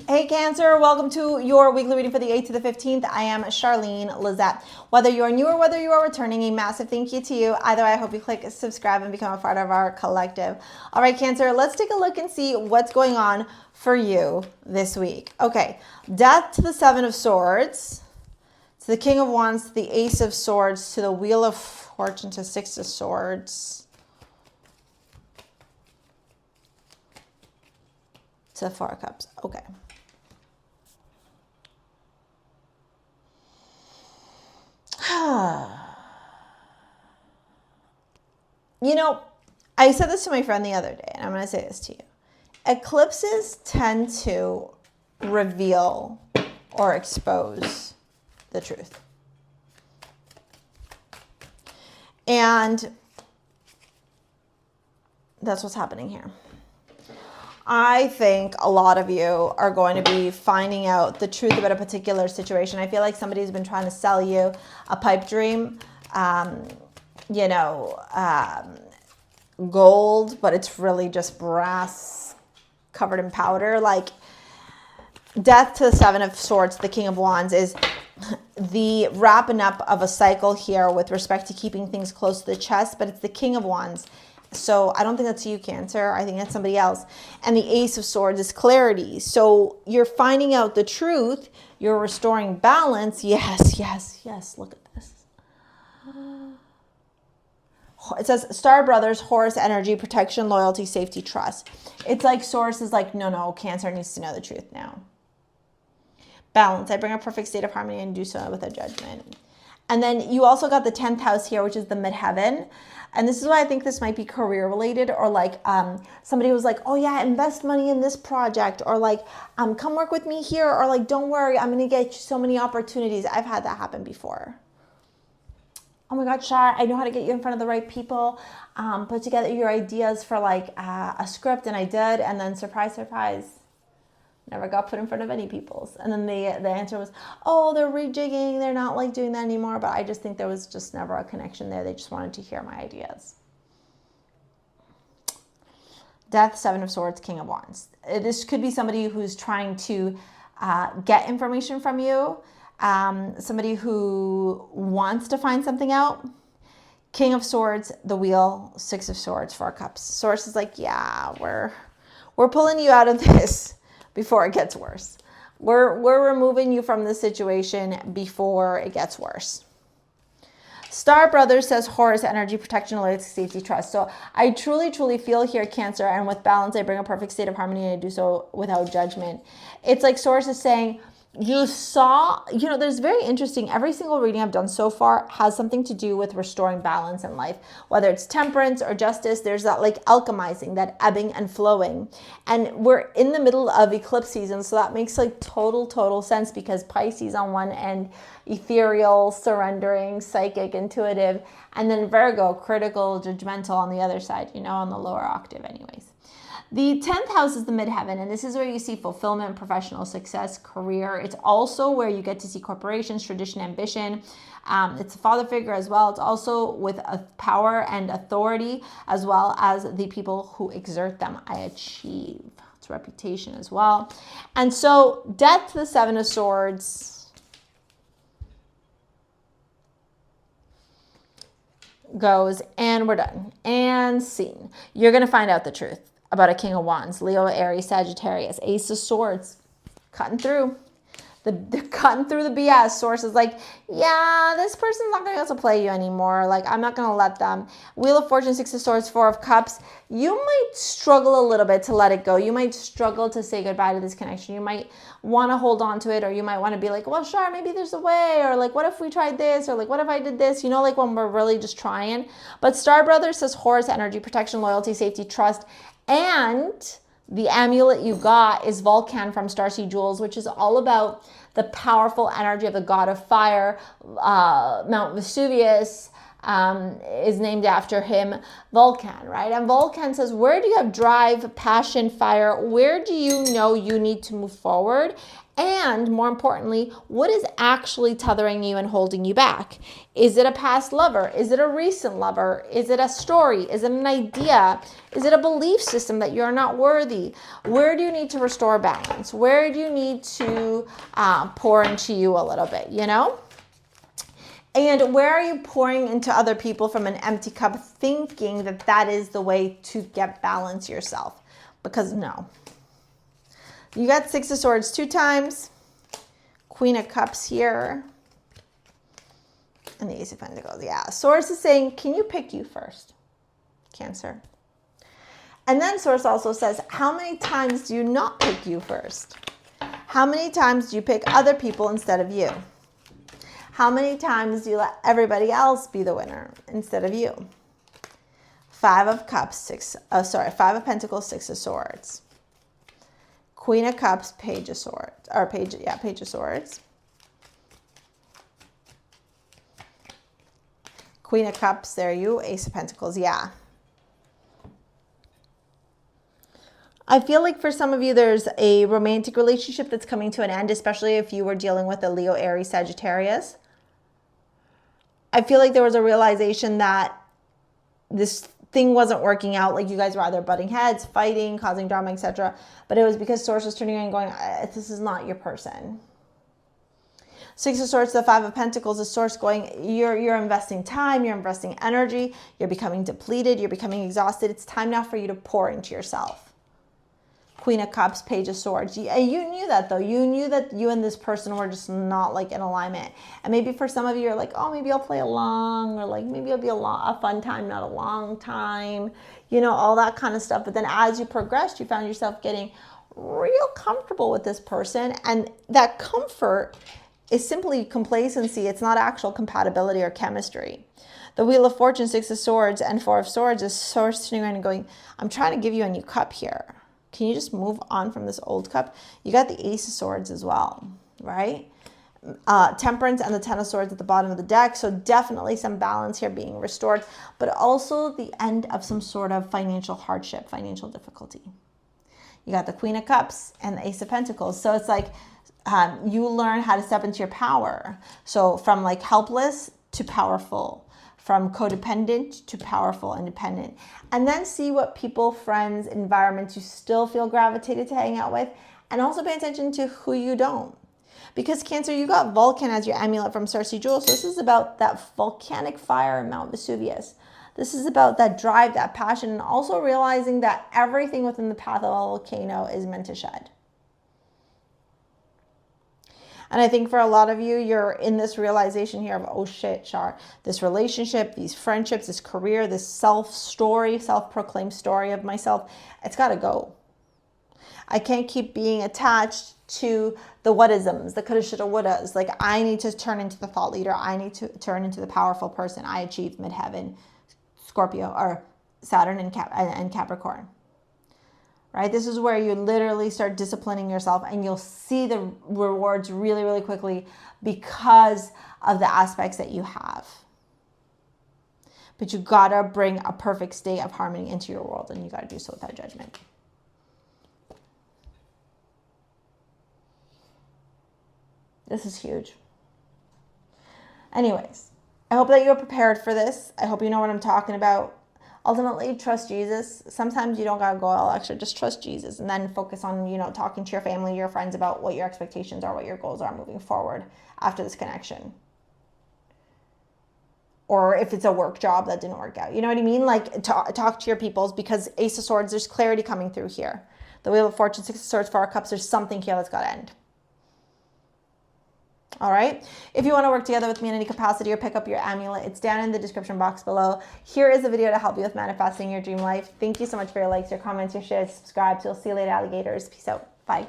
Hey Cancer, welcome to your weekly reading for the 8th to the 15th. I am Charlene Lizette. Whether you are new or whether you are returning, a massive thank you to you. Either way, I hope you click subscribe and become a part of our collective. All right, Cancer, let's take a look and see what's going on for you this week. Okay, Death to the Seven of Swords, to the King of Wands, to the Ace of Swords, to the Wheel of Fortune, to Six of Swords, to the Four of Cups. Okay. You know, I said this to my friend the other day, and I'm going to say this to you. Eclipses tend to reveal or expose the truth. And that's what's happening here. I think a lot of you are going to be finding out the truth about a particular situation. I feel like somebody's been trying to sell you a pipe dream, gold, but it's really just brass covered in powder. Like Death to the Seven of Swords, the King of Wands, is the wrapping up of a cycle here with respect to keeping things close to the chest, but it's the King of Wands. So I don't think that's you, Cancer. I think that's somebody else. And the Ace of Swords is clarity. So you're finding out the truth. You're restoring balance. Yes, yes, yes. Look at this. It says Star Brothers, Horus energy, protection, loyalty, safety, trust. It's like Source is like, no, Cancer needs to know the truth now. Balance. I bring a perfect state of harmony and do so with a judgment. And then you also got the 10th house here, which is the midheaven. And this is why I think this might be career related, or like somebody was like, oh yeah, invest money in this project, or like, come work with me here, or like, don't worry, I'm going to get you so many opportunities. I've had that happen before. Oh my God, Shar, I know how to get you in front of the right people. Put together your ideas for like a script, and I did, and then surprise, surprise. Never got put in front of any people's. And then the answer was, oh, they're rejigging. They're not like doing that anymore. But I just think there was just never a connection there. They just wanted to hear my ideas. Death, Seven of Swords, King of Wands. This could be somebody who's trying to get information from you. Somebody who wants to find something out. King of Swords, the Wheel, Six of Swords, Four Cups. Source is like, yeah, we're pulling you out of this before it gets worse. We're removing you from the situation before it gets worse. Star Brothers says Horus energy, protection, loyalty, safety, trust. So I truly, truly feel here, Cancer, and with balance, I bring a perfect state of harmony, and I do so without judgment. It's like Source is saying, you saw, there's very interesting, every single reading I've done so far has something to do with restoring balance in life, whether it's temperance or justice. There's that like alchemizing, that ebbing and flowing. And we're in the middle of eclipse season, so that makes like total sense, because Pisces on one end, ethereal, surrendering, psychic, intuitive, and then Virgo, critical, judgmental on the other side, on the lower octave anyways. The 10th house is the midheaven, and this is where you see fulfillment, professional success, career. It's also where you get to see corporations, tradition, ambition. It's a father figure as well. It's also with power and authority, as well as the people who exert them. I achieve. It's reputation as well. And so Death to the Seven of Swords goes, and we're done. And scene. You're going to find out the truth about a King of Wands, Leo, Aries, Sagittarius, Ace of Swords, cutting through. They're cutting through the BS. Source is like, yeah, this person's not going to be able to play you anymore. Like, I'm not going to let them. Wheel of Fortune, Six of Swords, Four of Cups. You might struggle a little bit to let it go. You might struggle to say goodbye to this connection. You might want to hold on to it, or you might want to be like, well, sure, maybe there's a way, or like, what if we tried this, or like, what if I did this? Like when we're really just trying. But Star Brothers says Horus energy, protection, loyalty, safety, trust, and the amulet you got is Vulcan from StarSea Jewels, which is all about the powerful energy of the god of fire, Mount Vesuvius, is named after him, Vulcan, right? And Vulcan says, where do you have drive, passion, fire? Where do you know you need to move forward? And more importantly, what is actually tethering you and holding you back? Is it a past lover? Is it a recent lover? Is it a story? Is it an idea? Is it a belief system that you're not worthy? Where do you need to restore balance? Where do you need to pour into you a little bit, you know? And where are you pouring into other people from an empty cup, thinking that that is the way to get balance yourself? Because no. You got Six of Swords 2 times, Queen of Cups here, and the Ace of Pentacles. Yeah, Source is saying, can you pick you first, Cancer? And then Source also says, how many times do you not pick you first? How many times do you pick other people instead of you? How many times do you let everybody else be the winner instead of you? Five of Cups, Five of Pentacles, Six of Swords. Queen of Cups, Page of Swords, or Page of Swords. Queen of Cups, there you, Ace of Pentacles, yeah. I feel like for some of you, there's a romantic relationship that's coming to an end, especially if you were dealing with a Leo, Aries, Sagittarius. I feel like there was a realization that this thing wasn't working out. Like you guys were either butting heads, fighting, causing drama, etc. But it was because Source was turning around and going, this is not your person. Six of Swords, the Five of Pentacles, the Source going, you're investing time, you're investing energy, you're becoming depleted, you're becoming exhausted. It's time now for you to pour into yourself. Queen of Cups, Page of Swords. You knew that though. You knew that you and this person were just not like in alignment. And maybe for some of you, you're like, oh, maybe I'll play along, or like maybe it'll be a fun time, not a long time, you know, all that kind of stuff. But then as you progressed, you found yourself getting real comfortable with this person. And that comfort is simply complacency. It's not actual compatibility or chemistry. The Wheel of Fortune, Six of Swords, and Four of Swords is Source turning around and going, I'm trying to give you a new cup here. Can you just move on from this old cup? You got the Ace of Swords as well, right? Temperance and the Ten of Swords at the bottom of the deck. So definitely some balance here being restored, but also the end of some sort of financial hardship, financial difficulty. You got the Queen of Cups and the Ace of Pentacles. So it's like you learn how to step into your power. So from like helpless to powerful, from codependent to powerful, independent. And then see what people, friends, environments you still feel gravitated to hang out with. And also pay attention to who you don't. Because Cancer, you got Vulcan as your amulet from StarSea Jewels. So this is about that volcanic fire in Mount Vesuvius. This is about that drive, that passion, and also realizing that everything within the path of a volcano is meant to shed. And I think for a lot of you, you're in this realization here of, oh shit, Char, this relationship, these friendships, this career, this self-story, self-proclaimed story of myself, it's got to go. I can't keep being attached to the what-isms, the coulda, shoulda, wouldas. Like I need to turn into the thought leader. I need to turn into the powerful person. I achieved midheaven, Scorpio, or Saturn and Capricorn. Right? This is where you literally start disciplining yourself, and you'll see the rewards really, really quickly because of the aspects that you have. But you gotta bring a perfect state of harmony into your world, and you gotta do so without judgment. This is huge. Anyways, I hope that you're prepared for this. I hope you know what I'm talking about. Ultimately, trust Jesus. Sometimes you don't got to go all extra. Just trust Jesus, and then focus on, you know, talking to your family, your friends about what your expectations are, what your goals are moving forward after this connection. Or if it's a work job that didn't work out. You know what I mean? Like talk to your peoples, because Ace of Swords, there's clarity coming through here. The Wheel of Fortune, Six of Swords, Four of Cups, there's something here that's got to end. All right. If you want to work together with me in any capacity or pick up your amulet, it's down in the description box below. Here is a video to help you with manifesting your dream life. Thank you so much for your likes, your comments, your shares, subscribes. We'll see you later, alligators. Peace out. Bye.